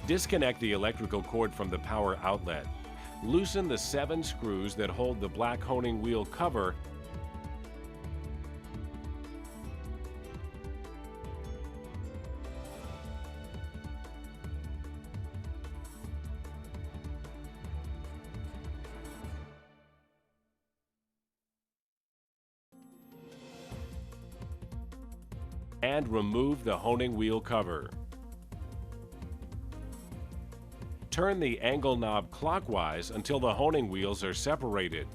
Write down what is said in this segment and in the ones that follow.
Disconnect the electrical cord from the power outlet. Loosen the 7 screws that hold the black honing wheel cover and remove the honing wheel cover. Turn the angle knob clockwise until the honing wheels are separated.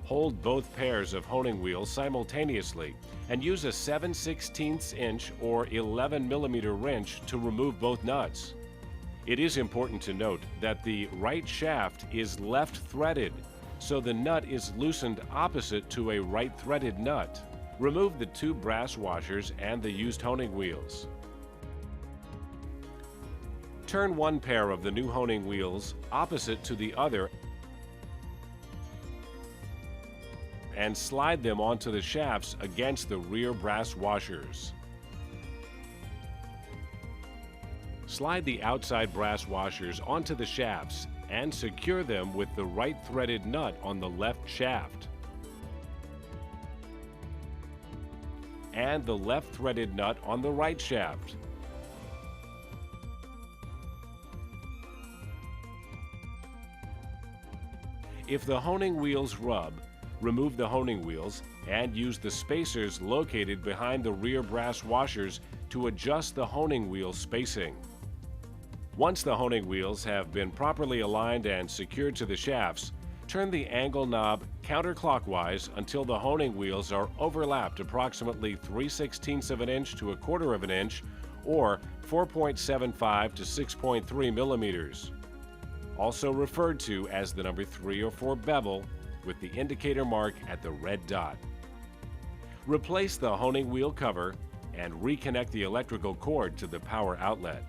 Hold both pairs of honing wheels simultaneously and use a 7/16 inch or 11 millimeter wrench to remove both nuts. It is important to note that the right shaft is left threaded, so the nut is loosened opposite to a right threaded nut. Remove the 2 brass washers and the used honing wheels. Turn one pair of the new honing wheels opposite to the other and slide them onto the shafts against the rear brass washers. Slide the outside brass washers onto the shafts and secure them with the right threaded nut on the left shaft and the left threaded nut on the right shaft. If the honing wheels rub, remove the honing wheels and use the spacers located behind the rear brass washers to adjust the honing wheel spacing. Once the honing wheels have been properly aligned and secured to the shafts, turn the angle knob counterclockwise until the honing wheels are overlapped approximately 3/16 of an inch to 1/4 of an inch or 4.75 to 6.3 millimeters. Also referred to as the number 3 or 4 bevel with the indicator mark at the red dot. Replace the honing wheel cover and reconnect the electrical cord to the power outlet.